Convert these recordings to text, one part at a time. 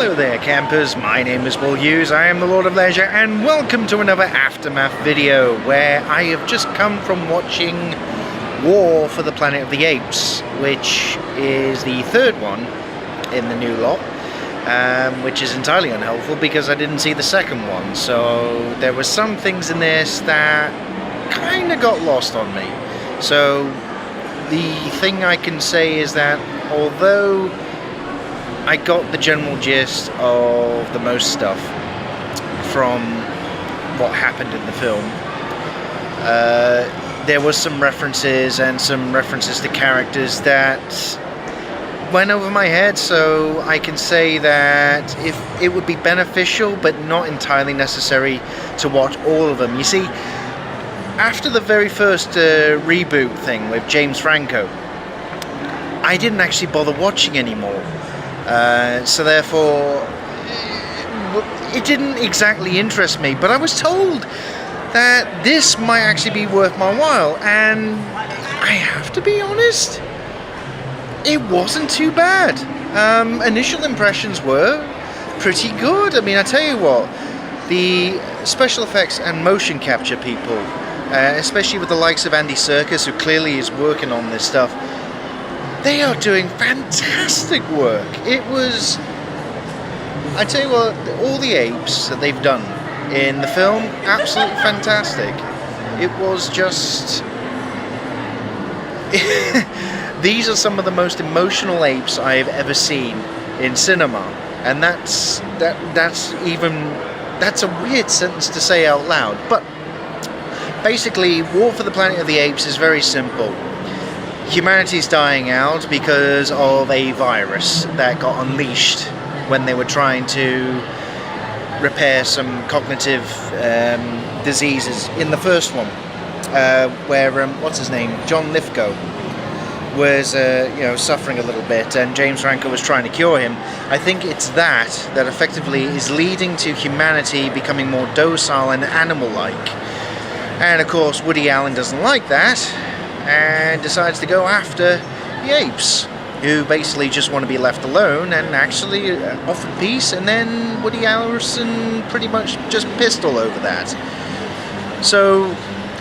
Hello there campers, my name is Will Hughes, I am the Lord of Leisure, and welcome to another Aftermath video where I have just come from watching War for the Planet of the Apes, which is the third one in the new lot, which is entirely unhelpful because I didn't see the second one, so there were some things in this that kind of got lost on me. So the thing I can say is that although I got the general gist of the most stuff from what happened in the film, there was some references to characters that went over my head, so I can say that if it would be beneficial but not entirely necessary to watch all of them. You see, after the very first reboot thing with James Franco, I didn't actually bother watching anymore. So therefore, it didn't exactly interest me, but I was told that this might actually be worth my while, and I have to be honest, it wasn't too bad. Initial impressions were pretty good. I mean, I tell you what, the special effects and motion capture people, especially with the likes of Andy Serkis, who clearly is working on this stuff, they are doing fantastic work. It was, I tell you what, all the apes that they've done in the film, absolutely fantastic. It was just, these are some of the most emotional apes I have ever seen in cinema, and that's a weird sentence to say out loud, but basically War for the Planet of the Apes is very simple. Humanity's dying out because of a virus that got unleashed when they were trying to repair some cognitive diseases in the first one, where what's his name, John Lithgow, was suffering a little bit, and James Franco was trying to cure him. I think it's that effectively is leading to humanity becoming more docile and animal-like, and of course Woody Allen doesn't like that and decides to go after the apes, who basically just want to be left alone and actually offered peace, and then Woody Harrelson pretty much just pissed all over that. So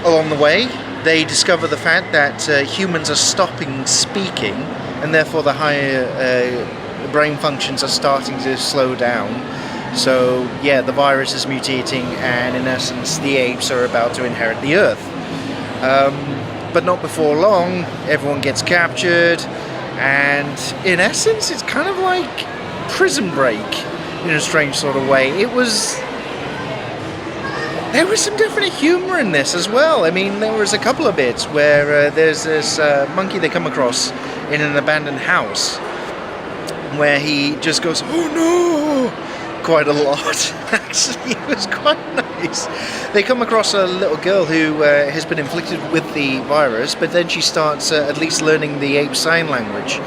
along the way they discover the fact that humans are stopping speaking, and therefore the higher brain functions are starting to slow down. So yeah, the virus is mutating, and in essence the apes are about to inherit the earth. But not before long, everyone gets captured, and in essence it's kind of like Prison Break in a strange sort of way. There was some definite humour in this as well. I mean, there was a couple of bits where there's this monkey they come across in an abandoned house where he just goes, "Oh no!" quite a lot. Actually, it was quite nice. They come across a little girl who has been inflicted with the virus, but then she starts at least learning the ape sign language,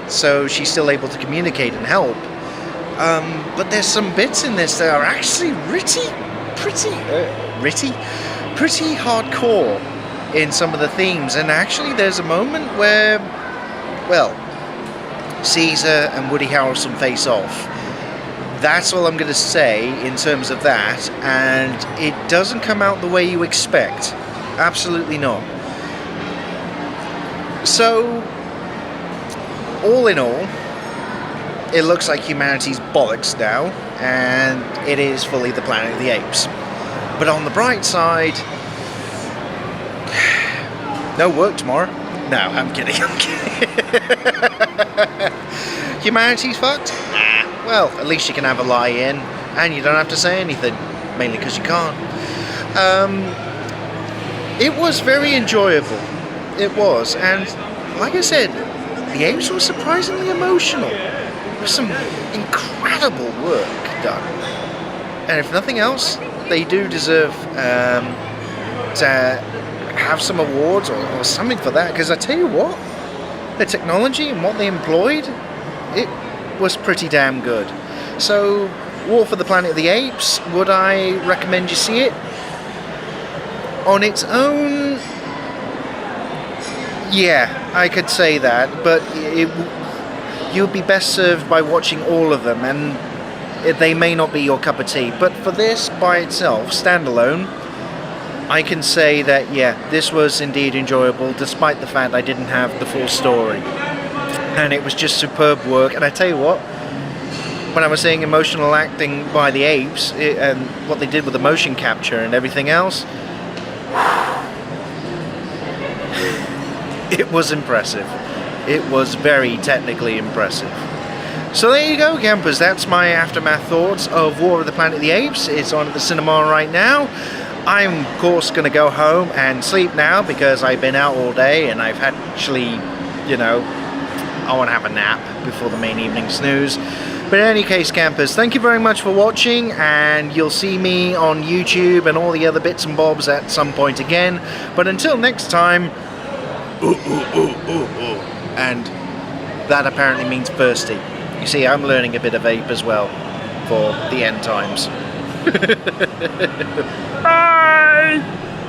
so she's still able to communicate and help. But there's some bits in this that are actually pretty hardcore in some of the themes, and actually there's a moment where, well, Caesar and Woody Harrelson face off. That's all I'm going to say in terms of that, and it doesn't come out the way you expect. Absolutely not. So, all in all, it looks like humanity's bollocks now, and it is fully the Planet of the Apes. But on the bright side, no work tomorrow. No, I'm kidding. Humanity's fucked? Nah. Well, at least you can have a lie-in, and you don't have to say anything, mainly because you can't. It was very enjoyable. It was, and like I said, the apes were surprisingly emotional. There was some incredible work done, and if nothing else, they do deserve to have some awards or something for that, because I tell you what, the technology and what they employed, it was pretty damn good. So, War for the Planet of the Apes, would I recommend you see it? On its own, yeah, I could say that, but you'll be best served by watching all of them, and they may not be your cup of tea. But for this by itself, standalone, I can say that, yeah, this was indeed enjoyable, despite the fact I didn't have the full story. And it was just superb work. And I tell you what, when I was saying emotional acting by the Apes, and what they did with the motion capture and everything else, it was impressive. It was very technically impressive. So there you go, campers. That's my aftermath thoughts of War of the Planet of the Apes. It's on at the cinema right now. I'm, of course, going to go home and sleep now because I've been out all day and I've actually, you know, I want to have a nap before the main evening snooze. But in any case, campers, thank you very much for watching, and you'll see me on YouTube and all the other bits and bobs at some point again. But until next time, and that apparently means thirsty. You see, I'm learning a bit of ape as well for the end times. Bye!